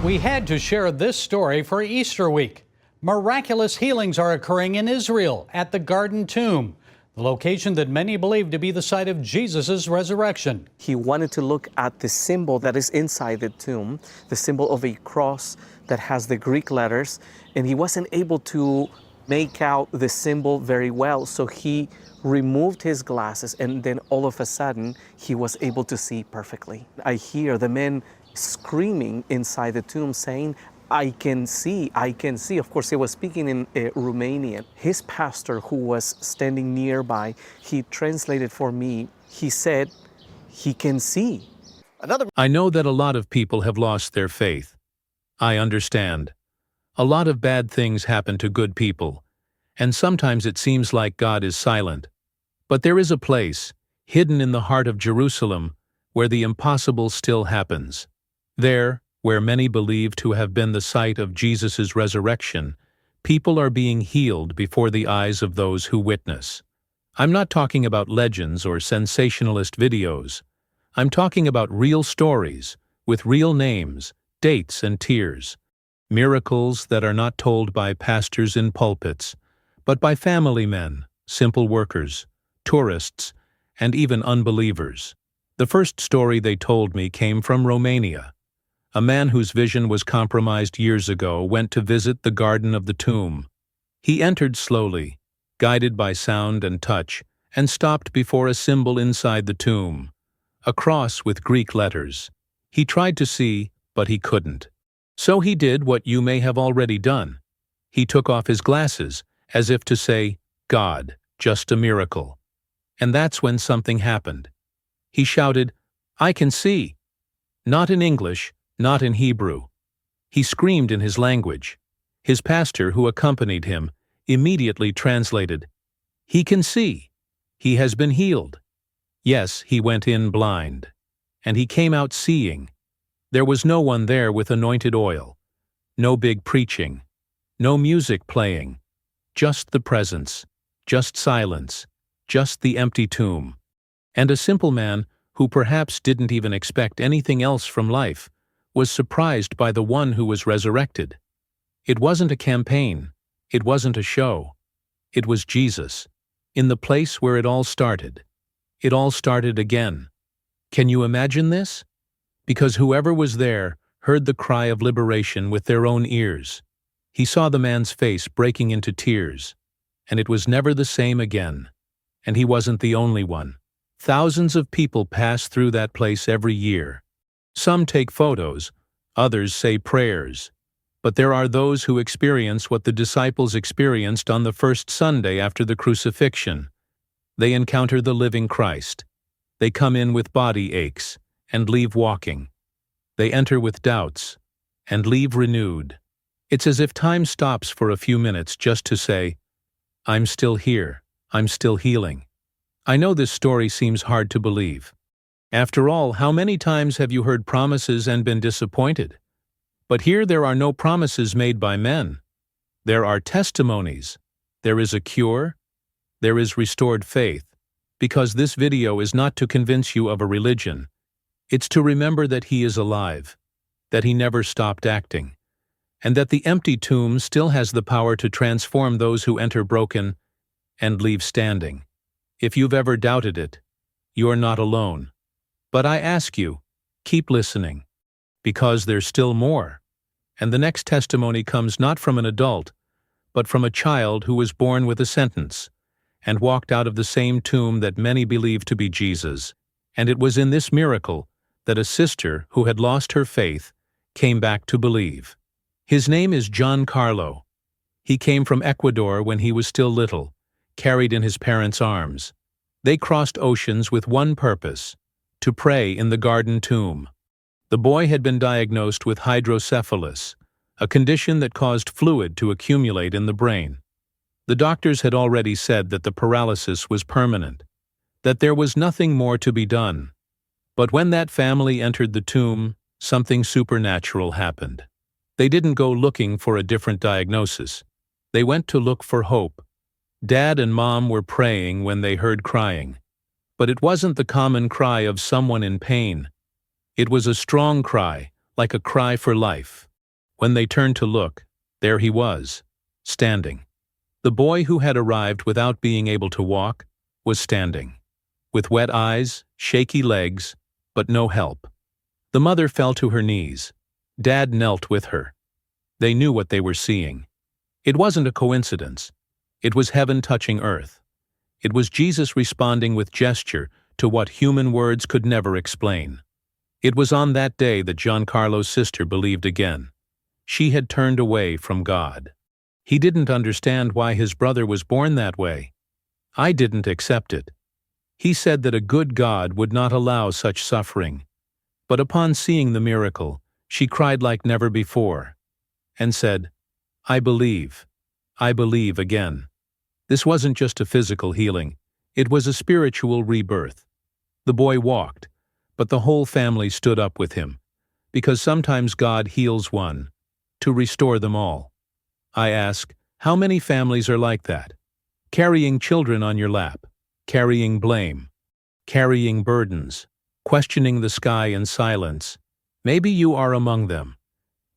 We had to share this story for Easter week. Miraculous healings are occurring in Israel at the Garden Tomb, the location that many believe to be the site of Jesus' resurrection. He wanted to look at the symbol that is inside the tomb, the symbol of a cross that has the Greek letters, and he wasn't able to make out the symbol very well, so he removed his glasses, and then all of a sudden he was able to see perfectly. I hear the men screaming inside the tomb saying, I can see, I can see. Of course, he was speaking in Romanian. His pastor, who was standing nearby, he translated for me. He said, he can see. I know that a lot of people have lost their faith. I understand. A lot of bad things happen to good people, and sometimes it seems like God is silent. But there is a place, hidden in the heart of Jerusalem, where the impossible still happens. There, where many believe to have been the site of Jesus' resurrection, people are being healed before the eyes of those who witness. I'm not talking about legends or sensationalist videos. I'm talking about real stories, with real names, dates, and tears. Miracles that are not told by pastors in pulpits, but by family men, simple workers, tourists, and even unbelievers. The first story they told me came from Romania. A man whose vision was compromised years ago went to visit the Garden of the Tomb. He entered slowly, guided by sound and touch, and stopped before a symbol inside the tomb, a cross with Greek letters. He tried to see, but he couldn't. So he did what you may have already done. He took off his glasses, as if to say, God, just a miracle. And that's when something happened. He shouted, I can see. Not in English, not in Hebrew. He screamed in his language. His pastor, who accompanied him, immediately translated, He can see. He has been healed. Yes, he went in blind. And he came out seeing. There was no one there with anointed oil. No big preaching. No music playing. Just the presence. Just silence. Just the empty tomb. And a simple man, who perhaps didn't even expect anything else from life, was surprised by the one who was resurrected. It wasn't a campaign. It wasn't a show. It was Jesus, in the place where it all started. It all started again. Can you imagine this? Because whoever was there heard the cry of liberation with their own ears. He saw the man's face breaking into tears, and it was never the same again. And he wasn't the only one. Thousands of people pass through that place every year. Some take photos, others say prayers. But there are those who experience what the disciples experienced on the first Sunday after the crucifixion. They encounter the living Christ. They come in with body aches and leave walking. They enter with doubts and leave renewed. It's as if time stops for a few minutes just to say, I'm still here, I'm still healing. I know this story seems hard to believe. After all, how many times have you heard promises and been disappointed? But here there are no promises made by men. There are testimonies. There is a cure. There is restored faith. Because this video is not to convince you of a religion. It's to remember that He is alive, that He never stopped acting, and that the empty tomb still has the power to transform those who enter broken and leave standing. If you've ever doubted it, you're not alone. But I ask you, keep listening, because there's still more. And the next testimony comes not from an adult, but from a child who was born with a sentence, and walked out of the same tomb that many believe to be Jesus. And it was in this miracle that a sister who had lost her faith came back to believe. His name is John Carlo. He came from Ecuador when he was still little, carried in his parents' arms. They crossed oceans with one purpose: to pray in the Garden Tomb. The boy had been diagnosed with hydrocephalus, a condition that caused fluid to accumulate in the brain. The doctors had already said that the paralysis was permanent, that there was nothing more to be done. But when that family entered the tomb, something supernatural happened. They didn't go looking for a different diagnosis. They went to look for hope. Dad and Mom were praying when they heard crying. But it wasn't the common cry of someone in pain. It was a strong cry, like a cry for life. When they turned to look, there he was, standing. The boy who had arrived without being able to walk was standing, with wet eyes, shaky legs, but no help. The mother fell to her knees. Dad knelt with her. They knew what they were seeing. It wasn't a coincidence. It was heaven touching earth. It was Jesus responding with gesture to what human words could never explain. It was on that day that Giancarlo's sister believed again. She had turned away from God. He didn't understand why his brother was born that way. I didn't accept it. He said that a good God would not allow such suffering. But upon seeing the miracle, she cried like never before, and said, I believe again. This wasn't just a physical healing, it was a spiritual rebirth. The boy walked, but the whole family stood up with him, because sometimes God heals one, to restore them all. I ask, how many families are like that? Carrying children on your lap, carrying blame, carrying burdens, questioning the sky in silence. Maybe you are among them,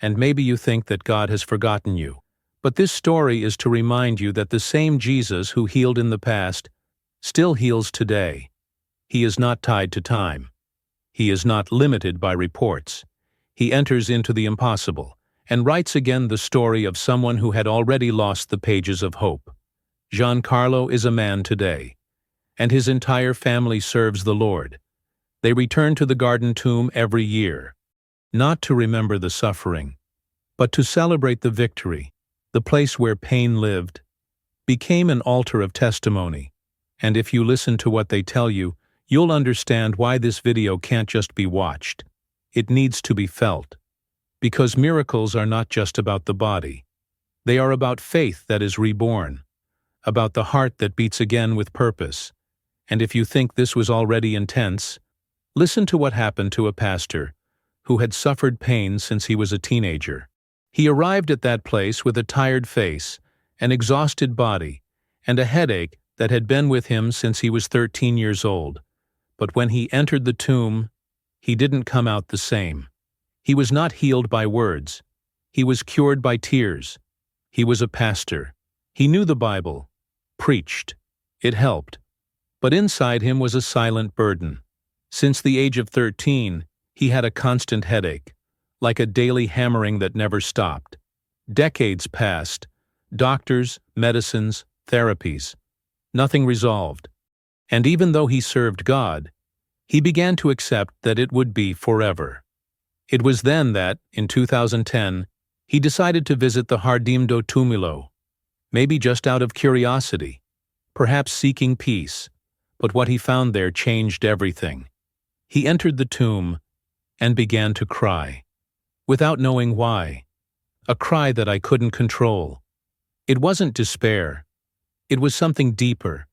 and maybe you think that God has forgotten you. But this story is to remind you that the same Jesus who healed in the past still heals today. He is not tied to time. He is not limited by reports. He enters into the impossible and writes again the story of someone who had already lost the pages of hope. Giancarlo is a man today, and his entire family serves the Lord. They return to the garden tomb every year, not to remember the suffering, but to celebrate the victory. The place where pain lived became an altar of testimony, and if you listen to what they tell you, you'll understand why this video can't just be watched. It needs to be felt. Because miracles are not just about the body. They are about faith that is reborn, about the heart that beats again with purpose. And if you think this was already intense, listen to what happened to a pastor who had suffered pain since he was a teenager. He arrived at that place with a tired face, an exhausted body, and a headache that had been with him since he was 13 years old. But when he entered the tomb, he didn't come out the same. He was not healed by words. He was cured by tears. He was a pastor. He knew the Bible, preached. It helped. But inside him was a silent burden. Since the age of 13, he had a constant headache, like a daily hammering that never stopped. Decades passed. Doctors, medicines, therapies. Nothing resolved. And even though he served God, he began to accept that it would be forever. It was then that, in 2010, he decided to visit the Jardín do Túmulo, maybe just out of curiosity, perhaps seeking peace, but what he found there changed everything. He entered the tomb and began to cry, without knowing why, a cry that I couldn't control. It wasn't despair. It was something deeper,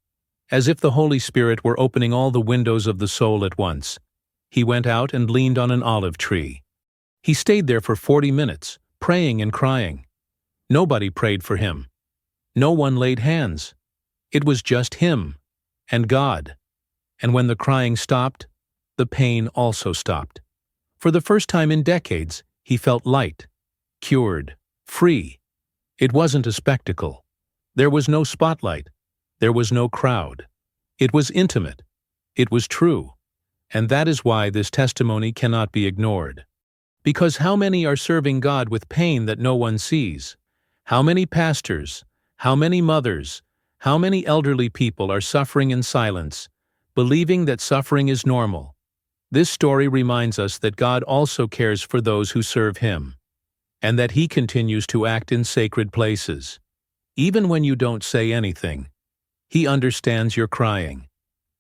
as if the Holy Spirit were opening all the windows of the soul at once. He went out and leaned on an olive tree. He stayed there for 40 minutes, praying and crying. Nobody prayed for him. No one laid hands. It was just him and God. And when the crying stopped, the pain also stopped. For the first time in decades, he felt light, cured, free. It wasn't a spectacle. There was no spotlight. There was no crowd. It was intimate. It was true. And that is why this testimony cannot be ignored. Because how many are serving God with pain that no one sees? How many pastors, how many mothers, how many elderly people are suffering in silence, believing that suffering is normal? This story reminds us that God also cares for those who serve Him, and that He continues to act in sacred places. Even when you don't say anything, He understands your crying.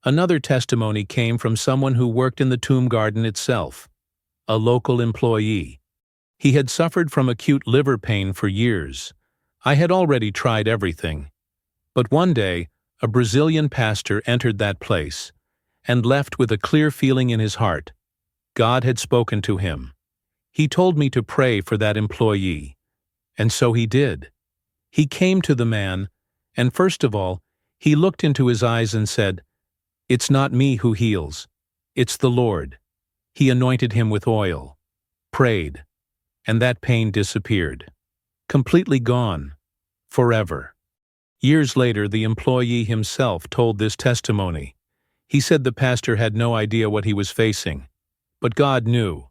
Another testimony came from someone who worked in the tomb garden itself, a local employee. He had suffered from acute liver pain for years. I had already tried everything. But one day, a Brazilian pastor entered that place and left with a clear feeling in his heart. God had spoken to him. He told me to pray for that employee. And so he did. He came to the man, and first of all, he looked into his eyes and said, "It's not me who heals. It's the Lord." He anointed him with oil, prayed, and that pain disappeared. Completely gone. Forever. Years later, the employee himself told this testimony. He said the pastor had no idea what he was facing, but God knew.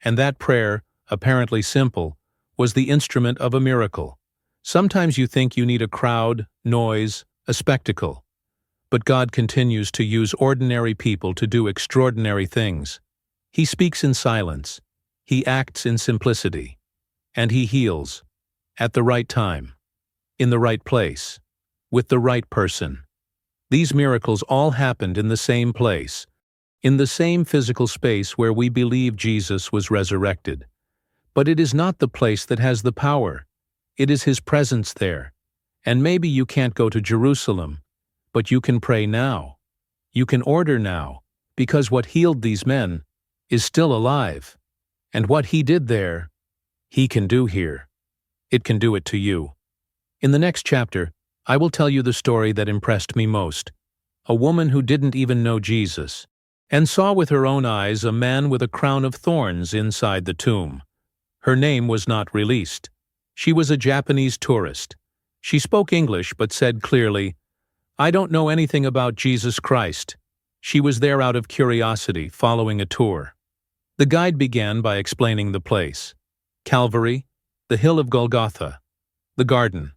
And that prayer, apparently simple, was the instrument of a miracle. Sometimes you think you need a crowd, noise, a spectacle. But God continues to use ordinary people to do extraordinary things. He speaks in silence. He acts in simplicity. And He heals. At the right time. In the right place. With the right person. These miracles all happened in the same place. In the same physical space where we believe Jesus was resurrected. But it is not the place that has the power. It is His presence there. And maybe you can't go to Jerusalem, but you can pray now. You can order now, because what healed these men is still alive. And what He did there, He can do here. It can do it to you. In the next chapter, I will tell you the story that impressed me most. A woman who didn't even know Jesus, and saw with her own eyes a man with a crown of thorns inside the tomb. Her name was not released. She was a Japanese tourist. She spoke English but said clearly, "I don't know anything about Jesus Christ." She was there out of curiosity, following a tour. The guide began by explaining the place. Calvary, the hill of Golgotha, the garden.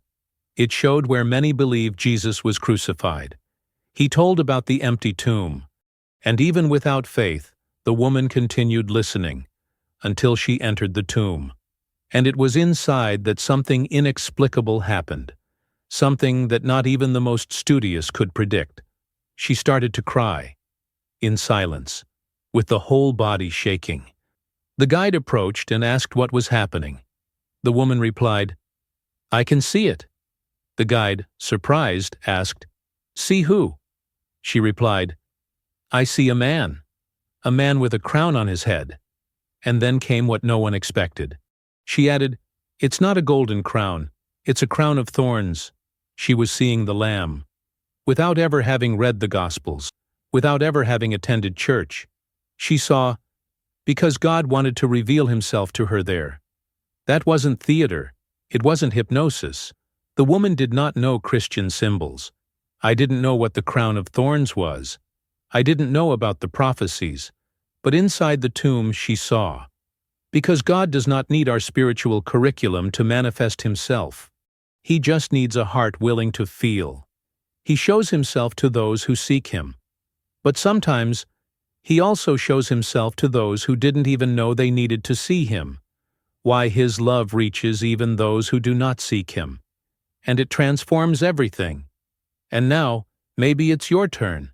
It showed where many believed Jesus was crucified. He told about the empty tomb. And even without faith, the woman continued listening, until she entered the tomb. And it was inside that something inexplicable happened. Something that not even the most studious could predict. She started to cry. In silence, with the whole body shaking. The guide approached and asked what was happening. The woman replied, "I can see it." The guide, surprised, asked, "See who?" She replied, "I see a man with a crown on his head." And then came what no one expected. She added, "It's not a golden crown, it's a crown of thorns." She was seeing the Lamb. Without ever having read the Gospels, without ever having attended church, she saw, because God wanted to reveal Himself to her there. That wasn't theater, it wasn't hypnosis. The woman did not know Christian symbols. I didn't know what the crown of thorns was. I didn't know about the prophecies. But inside the tomb she saw. Because God does not need our spiritual curriculum to manifest Himself. He just needs a heart willing to feel. He shows Himself to those who seek Him. But sometimes, He also shows Himself to those who didn't even know they needed to see Him. Why His love reaches even those who do not seek Him. And it transforms everything. And now, maybe it's your turn.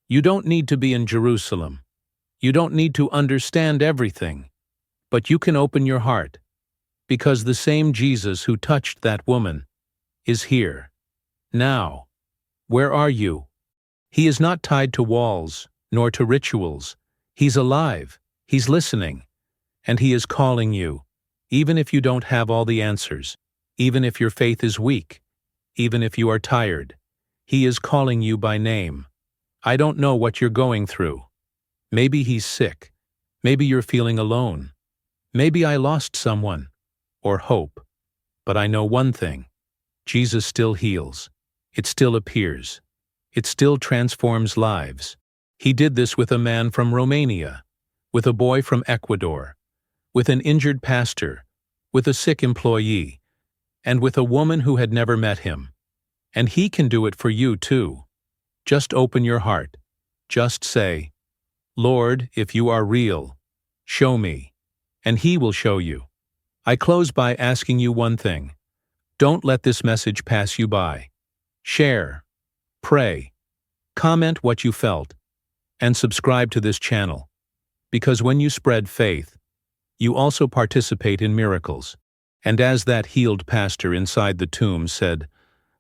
You don't need to be in Jerusalem. You don't need to understand everything. But you can open your heart. Because the same Jesus who touched that woman is here. Now. Where are you? He is not tied to walls, nor to rituals. He's alive. He's listening. And He is calling you. Even if you don't have all the answers. Even if your faith is weak. Even if you are tired. He is calling you by name. I don't know what you're going through. Maybe He's sick. Maybe you're feeling alone. Maybe I lost someone. Or hope. But I know one thing. Jesus still heals. It still appears. It still transforms lives. He did this with a man from Romania. With a boy from Ecuador. With an injured pastor. With a sick employee. And with a woman who had never met Him. And He can do it for you too. Just open your heart. Just say, "Lord, if you are real, show me." And He will show you. I close by asking you one thing. Don't let this message pass you by. Share, pray, comment what you felt, and subscribe to this channel. Because when you spread faith, you also participate in miracles. And as that healed pastor inside the tomb said,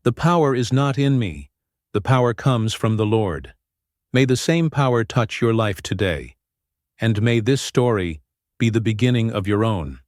"The power is not in me. The power comes from the Lord." May the same power touch your life today. And may this story be the beginning of your own.